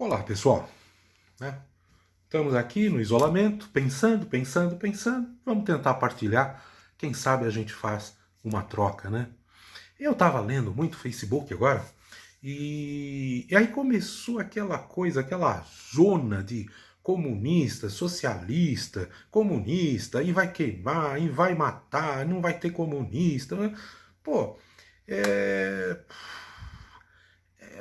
Olá, pessoal, né? Estamos aqui no isolamento, pensando. Vamos tentar partilhar. Quem sabe a gente faz uma troca, né? Eu estava lendo muito Facebook agora e aí começou aquela coisa, aquela zona de comunista, socialista, comunista, e vai queimar, e vai matar, não vai ter comunista, né? Pô, é,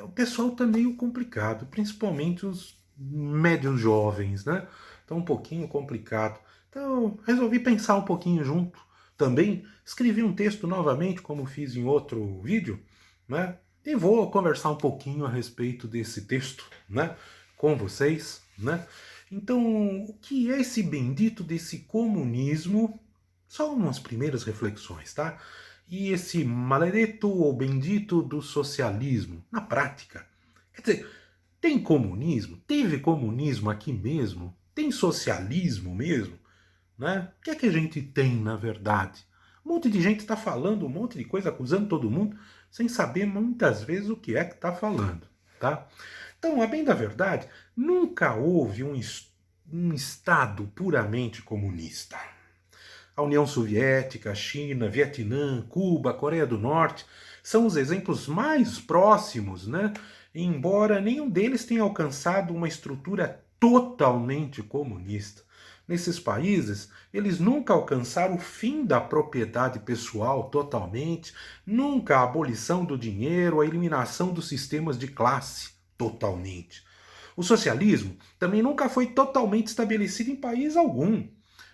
o pessoal tá meio complicado, principalmente os médios jovens, né? Tá um pouquinho complicado. Então, resolvi pensar um pouquinho junto. Também escrevi um texto novamente, como fiz em outro vídeo, né? E vou conversar um pouquinho a respeito desse texto, né? Com vocês, né? Então, o que é esse bendito desse comunismo? Só umas primeiras reflexões, tá? E esse maledeto ou bendito do socialismo, na prática. Quer dizer, tem comunismo? Teve comunismo aqui mesmo? Tem socialismo mesmo? Né? O que é que a gente tem, na verdade? Um monte de gente está falando um monte de coisa, acusando todo mundo, sem saber muitas vezes o que é que está falando. Tá? Então, a bem da verdade, nunca houve um Estado puramente comunista. A União Soviética, a China, Vietnã, Cuba, Coreia do Norte são os exemplos mais próximos, né? Embora nenhum deles tenha alcançado uma estrutura totalmente comunista. Nesses países, eles nunca alcançaram o fim da propriedade pessoal totalmente, nunca a abolição do dinheiro, a eliminação dos sistemas de classe totalmente. O socialismo também nunca foi totalmente estabelecido em país algum.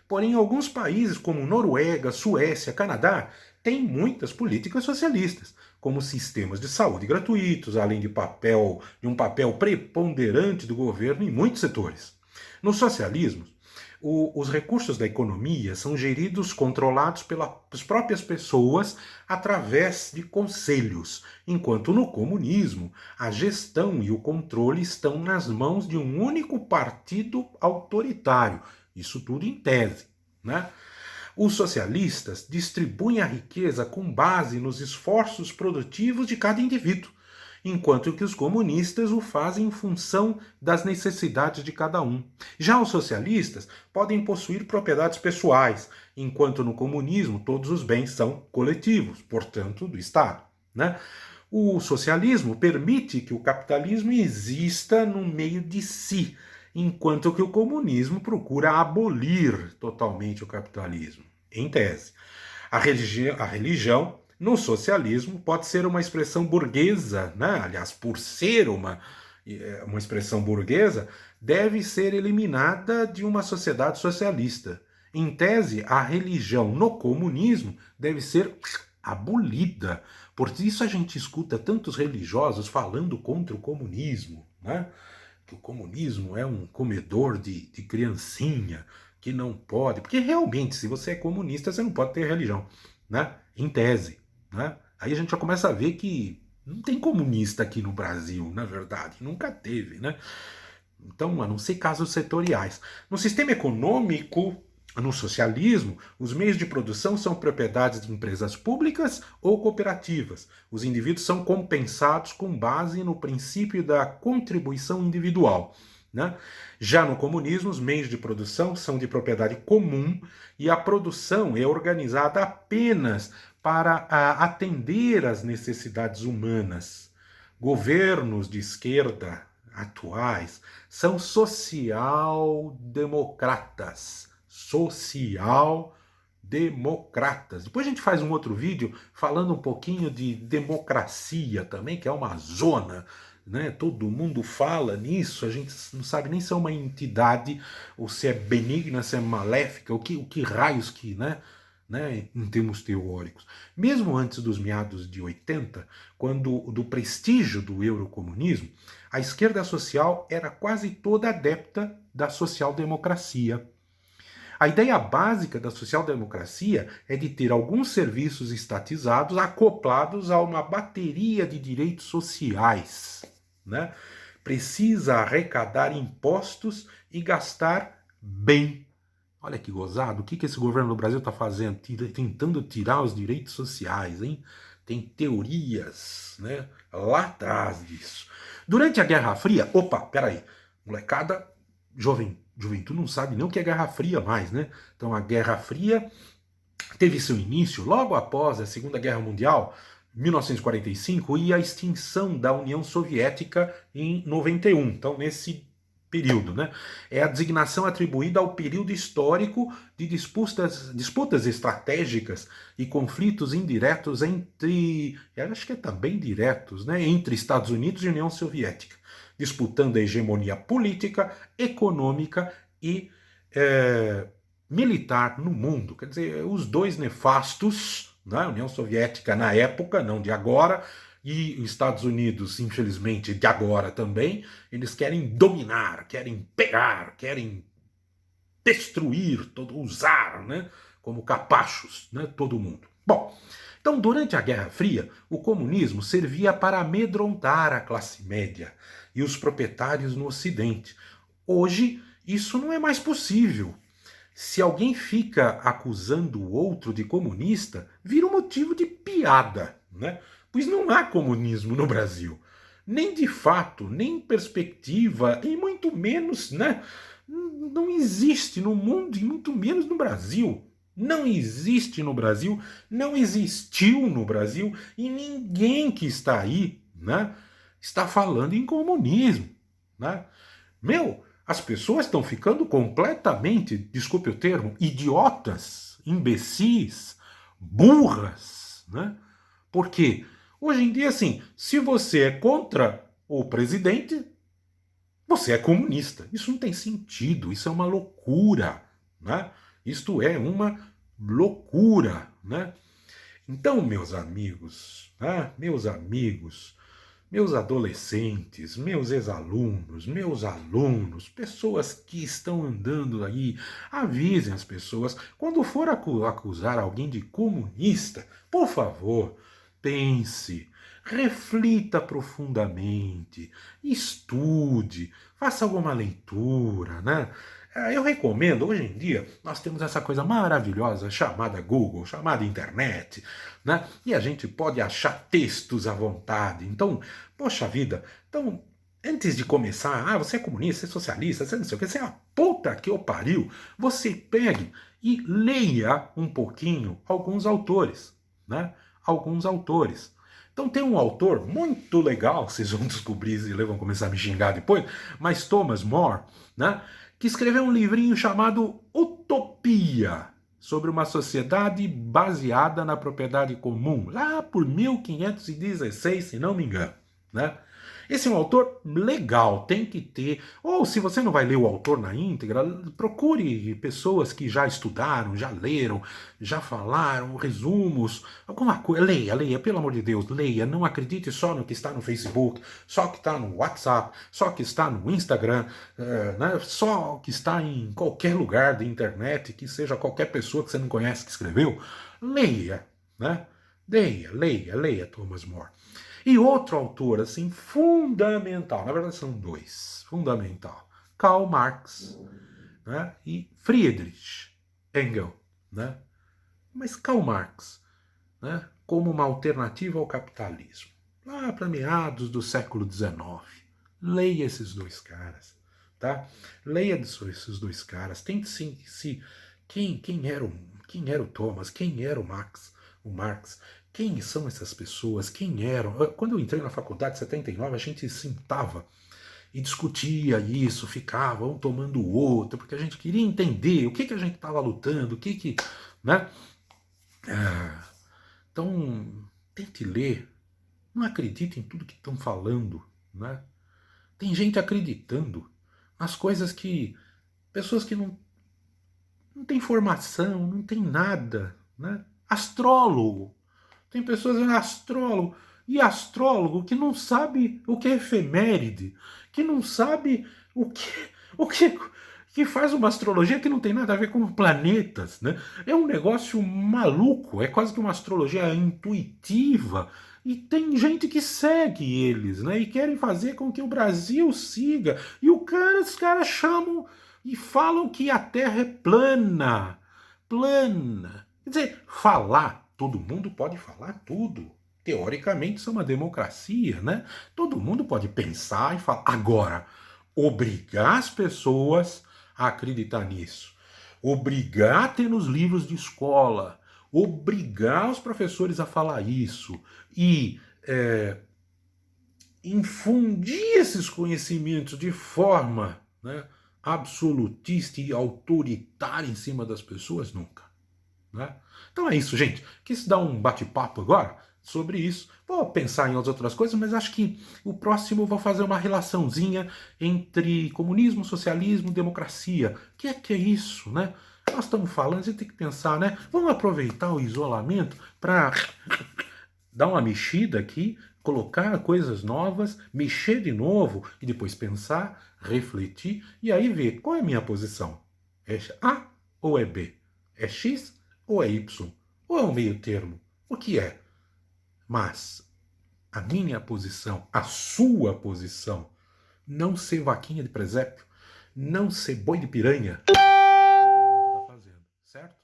Porém, alguns países, como Noruega, Suécia, Canadá, têm muitas políticas socialistas, como sistemas de saúde gratuitos, além de um papel preponderante do governo em muitos setores. No socialismo, os recursos da economia são geridos, controlados pelas próprias pessoas através de conselhos, enquanto no comunismo a gestão e o controle estão nas mãos de um único partido autoritário. Isso tudo em tese, né? Os socialistas distribuem a riqueza com base nos esforços produtivos de cada indivíduo, enquanto que os comunistas o fazem em função das necessidades de cada um. Já os socialistas podem possuir propriedades pessoais, enquanto no comunismo todos os bens são coletivos, portanto, do Estado. Né? O socialismo permite que o capitalismo exista no meio de si, enquanto que o comunismo procura abolir totalmente o capitalismo, em tese. A religião no socialismo pode ser uma expressão burguesa, né? Aliás, por ser uma expressão burguesa, deve ser eliminada de uma sociedade socialista. Em tese, a religião no comunismo deve ser abolida. Por isso a gente escuta tantos religiosos falando contra o comunismo, né? Que o comunismo é um comedor de criancinha, que não pode. Porque realmente, se você é comunista, você não pode ter religião, né? Em tese. Né? Aí a gente já começa a ver que não tem comunista aqui no Brasil, na verdade. Nunca teve, né? Então, a não ser casos setoriais. No sistema econômico, no socialismo, os meios de produção são propriedades de empresas públicas ou cooperativas. Os indivíduos são compensados com base no princípio da contribuição individual. Né? Já no comunismo, os meios de produção são de propriedade comum e a produção é organizada apenas para atender às necessidades humanas. Governos de esquerda atuais são social-democratas. Social-democratas. Depois a gente faz um outro vídeo falando um pouquinho de democracia também, que é uma zona. Né? Todo mundo fala nisso, a gente não sabe nem se é uma entidade, ou se é benigna, se é maléfica, o que raios que, né, em termos teóricos. Mesmo antes dos meados de 80, quando do prestígio do eurocomunismo, a esquerda social era quase toda adepta da social-democracia. A ideia básica da social-democracia é de ter alguns serviços estatizados acoplados a uma bateria de direitos sociais. Né? Precisa arrecadar impostos e gastar bem. Olha que gozado, o que esse governo do Brasil está fazendo? Tentando tirar os direitos sociais, hein? Tem teorias, né, lá atrás disso. Durante a Guerra Fria, opa, peraí, molecada, juventude não sabe nem o que é Guerra Fria mais, né? Então a Guerra Fria teve seu início logo após a Segunda Guerra Mundial, 1945, e a extinção da União Soviética em 91. Então, nesse período, né? É a designação atribuída ao período histórico de disputas estratégicas e conflitos indiretos entre, acho que é também diretos, né? Entre Estados Unidos e União Soviética, disputando a hegemonia política, econômica e militar no mundo. Quer dizer, os dois nefastos, né? A União Soviética na época, não de agora, e os Estados Unidos, infelizmente, de agora também, eles querem dominar, querem pegar, querem destruir, usar, né, como capachos, né, todo mundo. Bom, então durante a Guerra Fria, o comunismo servia para amedrontar a classe média e os proprietários no Ocidente. Hoje, isso não é mais possível. Se alguém fica acusando o outro de comunista, vira um motivo de piada, né? Pois não há comunismo no Brasil. Nem de fato, nem em perspectiva, e muito menos, né? Não existe no mundo e muito menos no Brasil. Não existe no Brasil, não existiu no Brasil, e ninguém que está aí, né, está falando em comunismo, né? As pessoas estão ficando completamente, desculpe o termo, idiotas, imbecis, burras, né? Porque hoje em dia, assim, se você é contra o presidente, você é comunista. Isso não tem sentido, isso é uma loucura, né? Isto é uma loucura, né? Então, meus amigos, né? Meus adolescentes, meus ex-alunos, meus alunos, pessoas que estão andando aí, avisem as pessoas. Quando for acusar alguém de comunista, por favor, pense, reflita profundamente, estude, faça alguma leitura, né? Eu recomendo, hoje em dia, nós temos essa coisa maravilhosa chamada Google, chamada internet, né? E a gente pode achar textos à vontade. Então, poxa vida, então, antes de começar, você é comunista, você é socialista, você não sei o que, você é a puta que eu pariu, você pegue e leia um pouquinho alguns autores, né? Alguns autores. Então tem um autor muito legal, vocês vão descobrir e vão começar a me xingar depois, mas Thomas More, né? Que escreveu um livrinho chamado Utopia, sobre uma sociedade baseada na propriedade comum, lá por 1516, se não me engano, né? Esse é um autor legal, tem que ter. Ou se você não vai ler o autor na íntegra, procure pessoas que já estudaram, já leram, já falaram, resumos, alguma coisa. Leia, pelo amor de Deus, leia. Não acredite só no que está no Facebook, só que está no WhatsApp, só que está no Instagram, né? Só que está em qualquer lugar da internet, que seja qualquer pessoa que você não conhece que escreveu. Leia, né? Leia Thomas More. E outro autor, assim, fundamental, na verdade são dois, fundamental, Karl Marx, né, e Friedrich Engels, né? Mas Karl Marx, né, como uma alternativa ao capitalismo, lá para meados do século XIX. Leia esses dois caras, tá? Leia esses dois caras, tente se quem era o Thomas, quem era o Marx, quem são essas pessoas, quem eram. Quando eu entrei na faculdade em 79, a gente sentava e discutia isso, ficava um tomando o outro, porque a gente queria entender o que a gente estava lutando, né? Então, tente ler, não acredite em tudo que estão falando, né? Tem gente acreditando nas coisas que pessoas que não tem formação, não tem nada, né? Astrólogo. Tem pessoas dizendo astrólogo. E astrólogo que não sabe o que é efeméride, que não sabe que faz uma astrologia que não tem nada a ver com planetas, né? É um negócio maluco, é quase que uma astrologia intuitiva. E tem gente que segue eles, né? E querem fazer com que o Brasil siga. E os caras chamam e falam que a Terra é plana. Plana. Quer dizer, falar, todo mundo pode falar tudo. teoricamente, isso é uma democracia, né? Todo mundo pode pensar e falar. Agora, obrigar as pessoas a acreditar nisso, obrigar a ter nos livros de escola, obrigar os professores a falar isso e infundir esses conhecimentos de forma, né, absolutista e autoritária em cima das pessoas, nunca. Né? Então é isso, gente. Quis dar um bate-papo agora sobre isso. Vou pensar em outras coisas, mas acho que o próximo eu vou fazer uma relaçãozinha entre comunismo, socialismo, democracia. O que é isso, né? Nós estamos falando, a gente tem que pensar, né? Vamos aproveitar o isolamento para dar uma mexida aqui, colocar coisas novas, mexer de novo e depois pensar, refletir e aí ver qual é a minha posição. É A ou é B? É X ou é Y? Ou é um meio termo? O que é? Mas a minha posição, a sua posição, não ser vaquinha de presépio, não ser boi de piranha, todo mundo está fazendo, certo?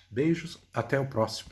Beijos, até o próximo.